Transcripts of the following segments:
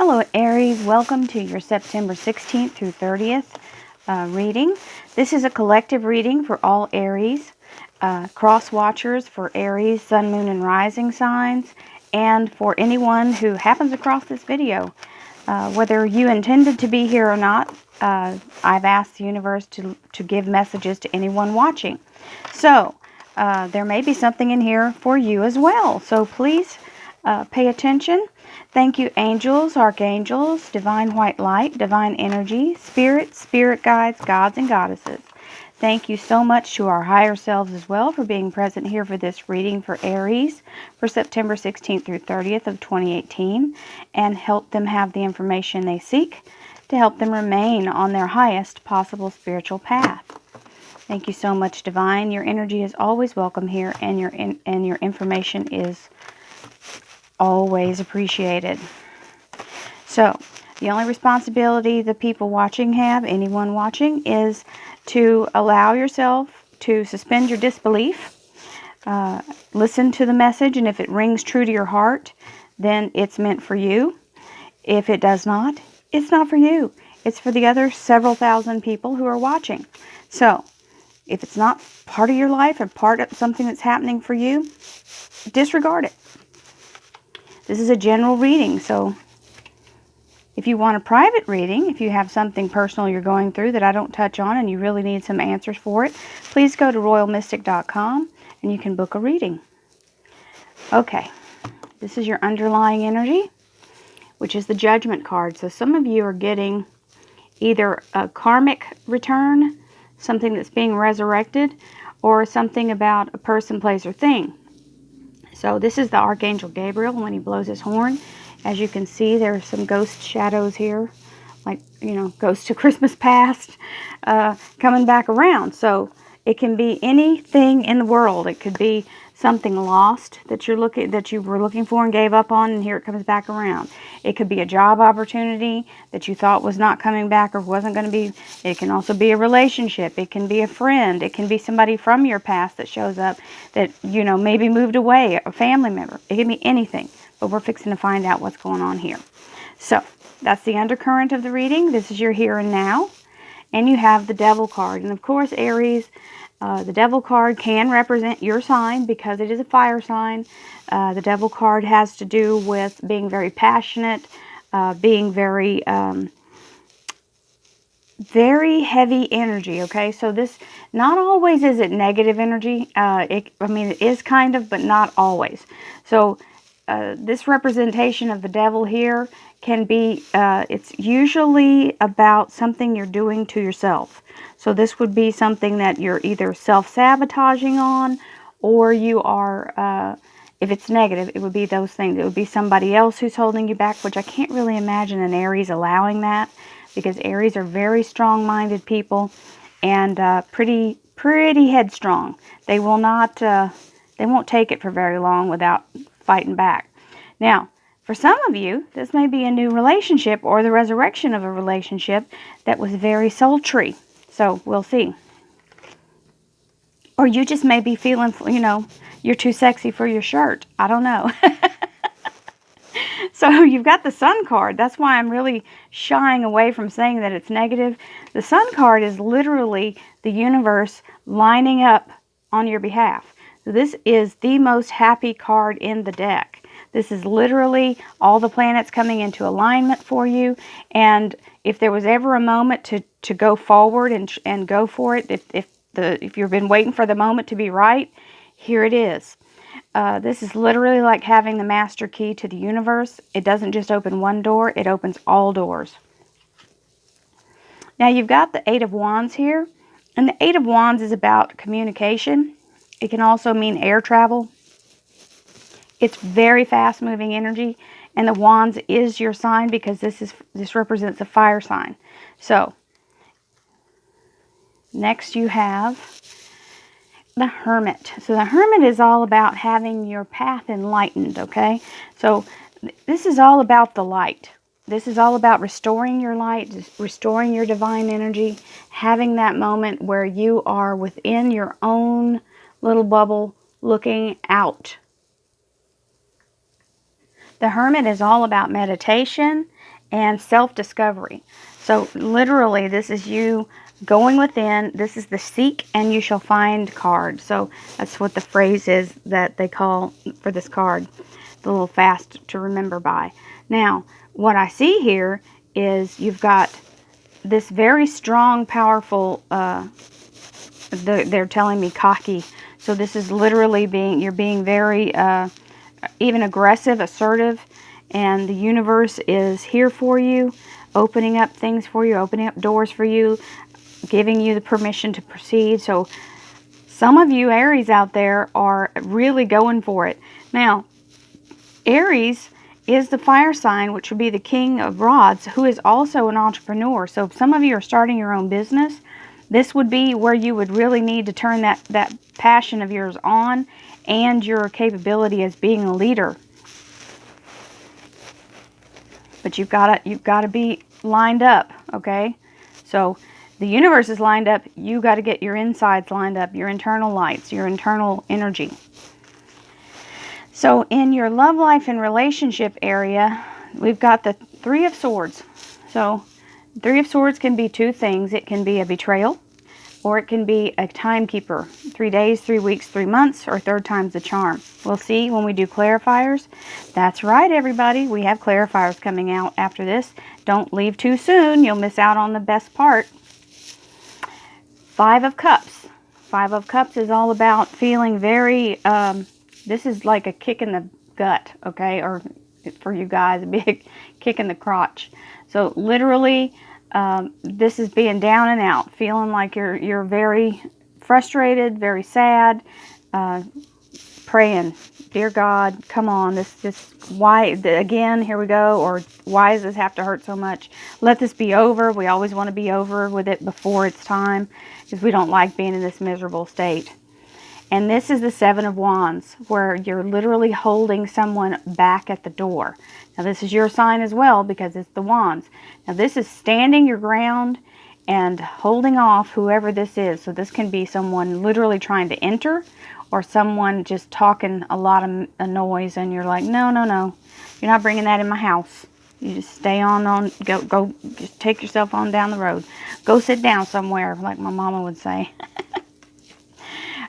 Hello Aries, welcome to your September 16th through 30th reading. This is a collective reading for all Aries, cross watchers for Aries, Sun, Moon, and Rising signs, and for anyone who happens across this video. Whether you intended to be here or not, I've asked the universe to give messages to anyone watching. So, there may be something in here for you as well. So please pay attention. Thank you, angels, archangels, divine white light, divine energy, spirits, spirit guides, gods, and goddesses. Thank you so much to our higher selves as well for being present here for this reading for Aries for September 16th through 30th of 2018, and help them have the information they seek to help them remain on their highest possible spiritual path. Thank you so much, Divine. Your energy is always welcome here, and your information is always appreciated. So, the only responsibility the people watching have, anyone watching, is to allow yourself to suspend your disbelief. Listen to the message, and if it rings true to your heart, then it's meant for you. If it does not, it's not for you. It's for the other several thousand people who are watching. So, if it's not part of your life or part of something that's happening for you, disregard it. This is a general reading, so if you want a private reading, if you have something personal you're going through that I don't touch on and you really need some answers for it, please go to royalmystic.com and you can book a reading. Okay, this is your underlying energy, which is the Judgment card. So some of you are getting either a karmic return, something that's being resurrected, or something about a person, place, or thing. So this is the Archangel Gabriel when he blows his horn. As you can see, there are some ghost shadows here, like, ghosts to Christmas past, coming back around. So it can be anything in the world. It could be something lost that you were looking for and gave up on, and here it comes back around. It could be a job opportunity that you thought was not coming back or wasn't going to be. It can also be a relationship. It can be a friend. It can be somebody from your past that shows up that, maybe moved away, a family member. It can be anything, but we're fixing to find out what's going on here. So that's the undercurrent of the reading. This is your here and now. And you have the Devil card. And of course, Aries, the Devil card can represent your sign because it is a fire sign. The Devil card has to do with being very passionate, being very, very heavy energy, okay? So this, not always is it negative energy. It is kind of, but not always. So this representation of the devil here can be, it's usually about something you're doing to yourself. So this would be something that you're either self-sabotaging on, or you are, if it's negative, it would be those things. It would be somebody else who's holding you back, which I can't really imagine an Aries allowing that, because Aries are very strong-minded people and pretty headstrong. They will not, they won't take it for very long without fighting back. Now, for some of you, this may be a new relationship or the resurrection of a relationship that was very sultry. So, we'll see. Or you just may be feeling, you're too sexy for your shirt. I don't know. So, you've got the Sun card. That's why I'm really shying away from saying that it's negative. The Sun card is literally the universe lining up on your behalf. So this is the most happy card in the deck. This is literally all the planets coming into alignment for you. And if there was ever a moment to go forward and go for it, if you've been waiting for the moment to be right, here it is. This is literally like having the master key to the universe. It doesn't just open one door, it opens all doors. Now you've got the Eight of Wands here, and the Eight of Wands is about communication. It can also mean air travel. It's very fast-moving energy, and the Wands is your sign because this represents a fire sign. So, next you have the Hermit. So the Hermit is all about having your path enlightened, okay? So this is all about the light. This is all about restoring your light, restoring your divine energy, having that moment where you are within your own little bubble looking out. The Hermit is all about meditation and self-discovery. So literally, this is you going within. This is the seek and you shall find card. So that's what the phrase is that they call for this card, the little fast to remember by. Now, what I see here is you've got this very strong, powerful, they're telling me cocky. So this is literally you're being very, even aggressive, assertive, and the universe is here for you, opening up things for you, opening up doors for you, giving you the permission to proceed. So some of you Aries out there are really going for it. Now, Aries is the fire sign, which would be the king of rods, who is also an entrepreneur. So if some of you are starting your own business, this would be where you would really need to turn that passion of yours on and your capability as being a leader. But you've got to be lined up, okay? So the universe is lined up. You got to get your insides lined up, your internal lights, your internal energy. So in your love life and relationship area, we've got the Three of Swords. So Three of Swords can be two things. It can be a betrayal, or it can be a timekeeper. 3 days, 3 weeks, 3 months, or third time's the charm. We'll see when we do clarifiers. That's right, everybody. We have clarifiers coming out after this. Don't leave too soon. You'll miss out on the best part. Five of Cups. Five of Cups is all about feeling very, this is like a kick in the gut, okay? Or for you guys, a big kick in the crotch. So literally, this is being down and out, feeling like you're very frustrated, very sad, praying, dear God, come on, why, again, here we go, or why does this have to hurt so much? Let this be over. We always want to be over with it before it's time, because we don't like being in this miserable state. And this is the Seven of Wands, where you're literally holding someone back at the door. Now, this is your sign as well, because it's the Wands. Now, this is standing your ground and holding off whoever this is. So this can be someone literally trying to enter, or someone just talking a lot of noise, and you're like, no, no, no. You're not bringing that in my house. You just stay go, just take yourself on down the road. Go sit down somewhere, like my mama would say.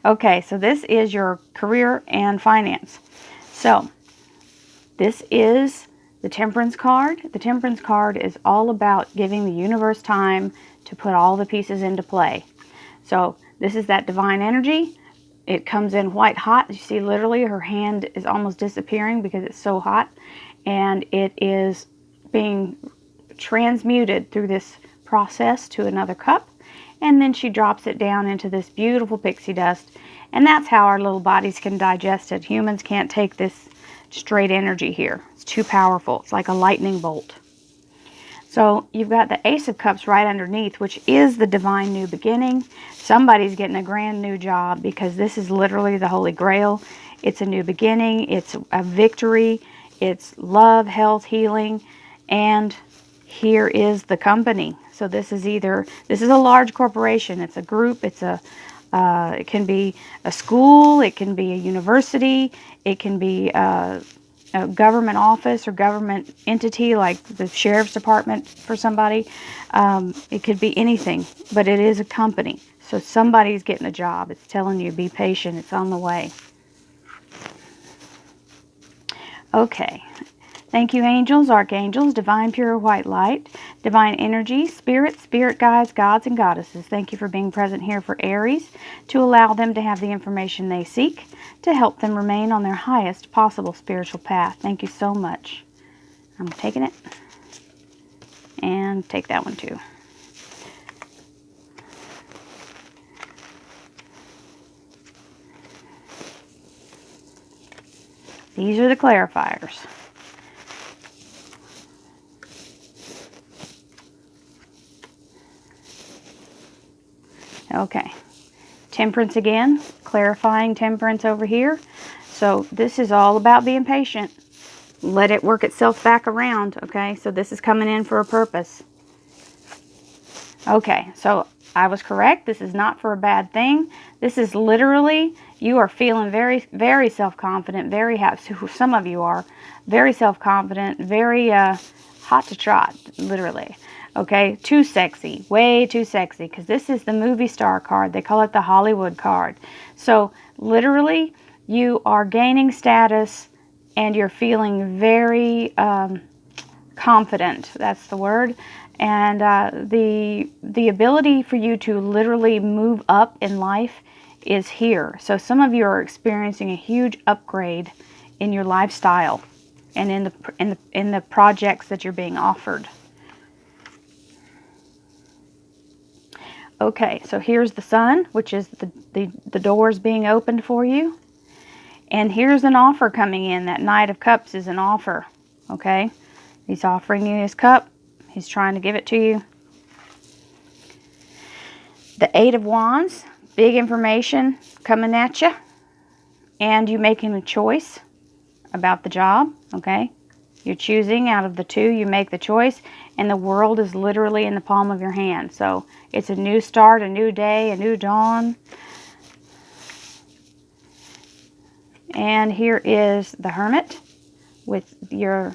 Okay, so this is your career and finance. So this is the Temperance card. The Temperance card is all about giving the universe time to put all the pieces into play. So this is that divine energy. It comes in white hot. You see, literally her hand is almost disappearing because it's so hot. And it is being transmuted through this process to another cup. And then she drops it down into this beautiful pixie dust. And that's how our little bodies can digest it. Humans can't take this straight energy here. It's too powerful. It's like a lightning bolt. So you've got the Ace of Cups right underneath, which is the divine new beginning. Somebody's getting a grand new job, because this is literally the Holy Grail. It's a new beginning. It's a victory. It's love, health, healing. And here is the company. So this is a large corporation. It's a group. It can be a school. It can be a university. It can be a government office or government entity, like the sheriff's department for somebody. It could be anything, but it is a company. So somebody's getting a job. It's telling you, be patient. It's on the way. Okay. Thank you, angels, archangels, divine pure white light, divine energy, spirit guides, gods, and goddesses. Thank you for being present here for Aries, to allow them to have the information they seek, to help them remain on their highest possible spiritual path. Thank you so much. I'm taking it. And take that one too. These are the clarifiers. Okay, Temperance again, clarifying Temperance over here. So this is all about being patient. Let it work itself back around, okay? So this is coming in for a purpose. Okay, so I was correct. This is not for a bad thing. This is literally, you are feeling very, very self-confident, very happy. Some of you are very self-confident, very hot to trot, literally. Okay, too sexy, way too sexy, because this is the movie star card. They call it the Hollywood card. So literally, you are gaining status and you're feeling very confident. That's the word. And the ability for you to literally move up in life is here. So some of you are experiencing a huge upgrade in your lifestyle and in the projects that you're being offered. Okay, so here's the Sun, which is the doors being opened for you. And here's an offer coming in. That Knight of Cups is an offer. Okay, he's offering you his cup. He's trying to give it to you. The Eight of Wands, big information coming at you. And you making a choice about the job, okay? You're choosing out of the two, you make the choice, and the world is literally in the palm of your hand. So it's a new start, a new day, a new dawn. And here is the Hermit with your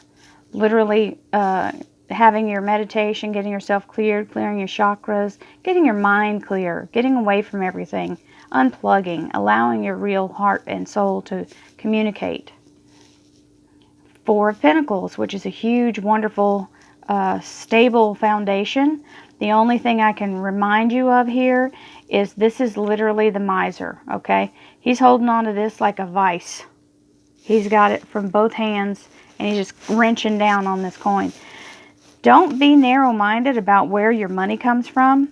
literally having your meditation, getting yourself cleared, clearing your chakras, getting your mind clear, getting away from everything, unplugging, allowing your real heart and soul to communicate. Four of Pentacles, which is a huge, wonderful, stable foundation. The only thing I can remind you of here is this is literally the miser, okay? He's holding on to this like a vice. He's got it from both hands, and he's just wrenching down on this coin. Don't be narrow-minded about where your money comes from.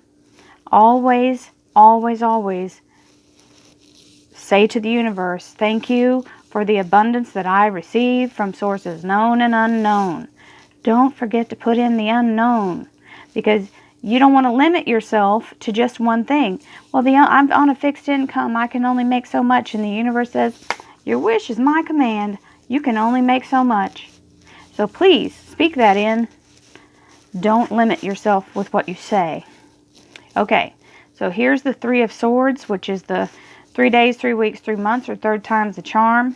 Always, always, always say to the universe, thank you for the abundance that I receive from sources known and unknown. Don't forget to put in the unknown, because you don't want to limit yourself to just one thing. Well, I'm on a fixed income. I can only make so much. And the universe says, your wish is my command. You can only make so much. So please speak that in. Don't limit yourself with what you say. Okay, so here's the Three of Swords, which is the 3 days, 3 weeks, 3 months, or third time's the charm.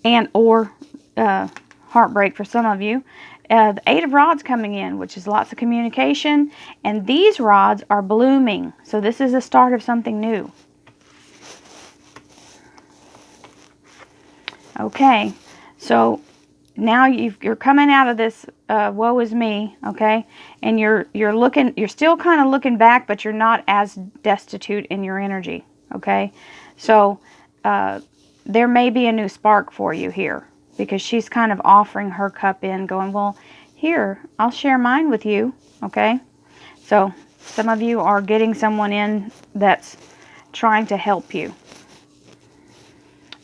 And or heartbreak for some of you. The Eight of Rods coming in, which is lots of communication. And these rods are blooming. So this is the start of something new. Okay, so now you're coming out of this woe is me, okay? And you're still kind of looking back, but you're not as destitute in your energy, okay? So there may be a new spark for you here, because she's kind of offering her cup in, going, well, here, I'll share mine with you, okay? So some of you are getting someone in that's trying to help you.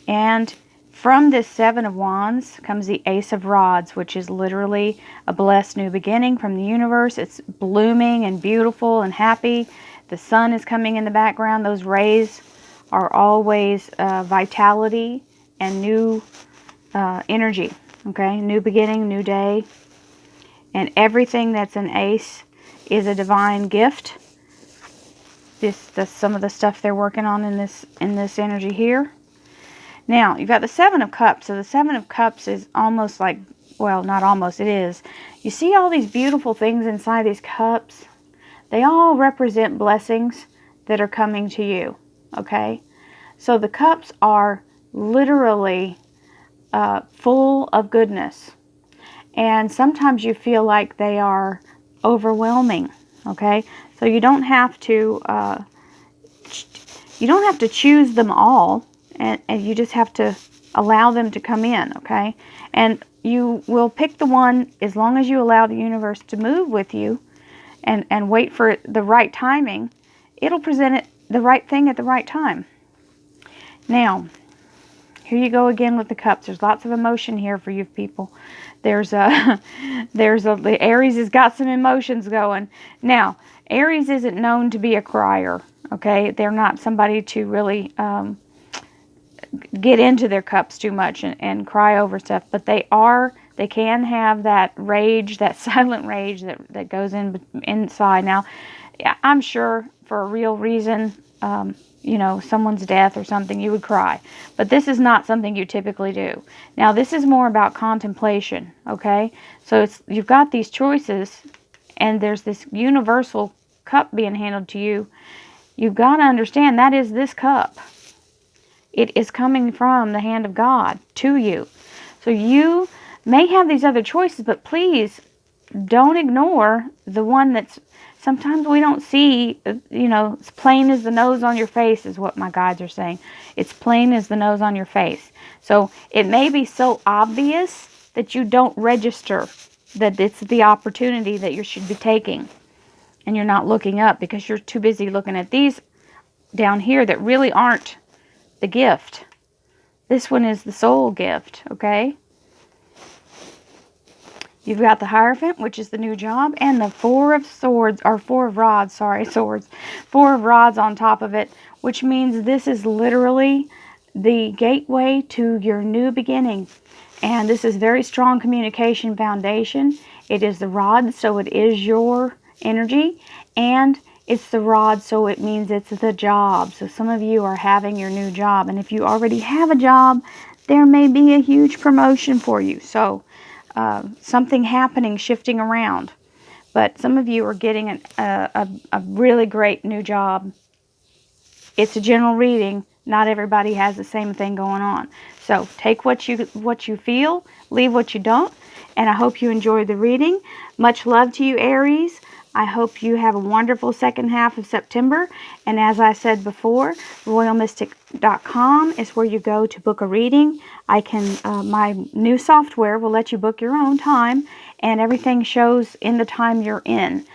And from this Seven of Wands comes the Ace of Rods, which is literally a blessed new beginning from the universe. It's blooming and beautiful and happy. The sun is coming in the background. Those rays are always vitality and new energy. Okay, new beginning, new day. And everything that's an ace is a divine gift. That's some of the stuff they're working on in this energy here. Now, you've got the Seven of Cups. So the Seven of Cups is almost like, well, not almost, it is. You see all these beautiful things inside these cups? They all represent blessings that are coming to you, okay? So the cups are literally full of goodness. And sometimes you feel like they are overwhelming, okay? So you don't have to choose them all. And you just have to allow them to come in, okay? And you will pick the one as long as you allow the universe to move with you and wait for the right timing. It'll present the right thing at the right time. Now, here you go again with the cups. There's lots of emotion here for you people. The Aries has got some emotions going. Now, Aries isn't known to be a crier, okay? They're not somebody to really get into their cups too much and cry over stuff, but they can have that rage, that silent rage that goes inside. Now, I'm sure for a real reason, you know, someone's death or something, you would cry. But this is not something you typically do. Now, this is more about contemplation, okay? So you've got these choices, and there's this universal cup being handed to you. You've got to understand that is this cup. It is coming from the hand of God to you. So you may have these other choices, but please don't ignore the one that's, sometimes we don't see, you know, it's plain as the nose on your face is what my guides are saying. It's plain as the nose on your face. So it may be so obvious that you don't register that it's the opportunity that you should be taking. And you're not looking up because you're too busy looking at these down here that really aren't the gift. This one is the soul gift, okay? You've got the Hierophant, which is the new job, and the Four of Rods on top of it, which means this is literally the gateway to your new beginning. And this is very strong communication foundation. It is the rod, so it is your energy, and it's the rod, so it means it's the job. So some of you are having your new job, and if you already have a job, there may be a huge promotion for you. So something happening, shifting around. But some of you are getting a really great new job. It's a general reading. Not everybody has the same thing going on. So take what you feel, leave what you don't, and I hope you enjoyed the reading. Much love to you, Aries. I hope you have a wonderful second half of September. And as I said before, royalmystic.com is where you go to book a reading. My new software will let you book your own time, and everything shows in the time you're in.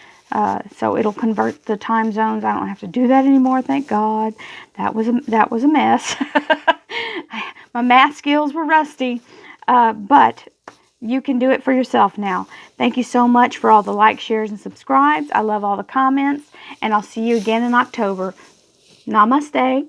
So it'll convert the time zones. I don't have to do that anymore, thank God. That was a mess. My math skills were rusty, but you can do it for yourself now. Thank you so much for all the likes, shares, and subscribes. I love all the comments, and I'll see you again in October. Namaste.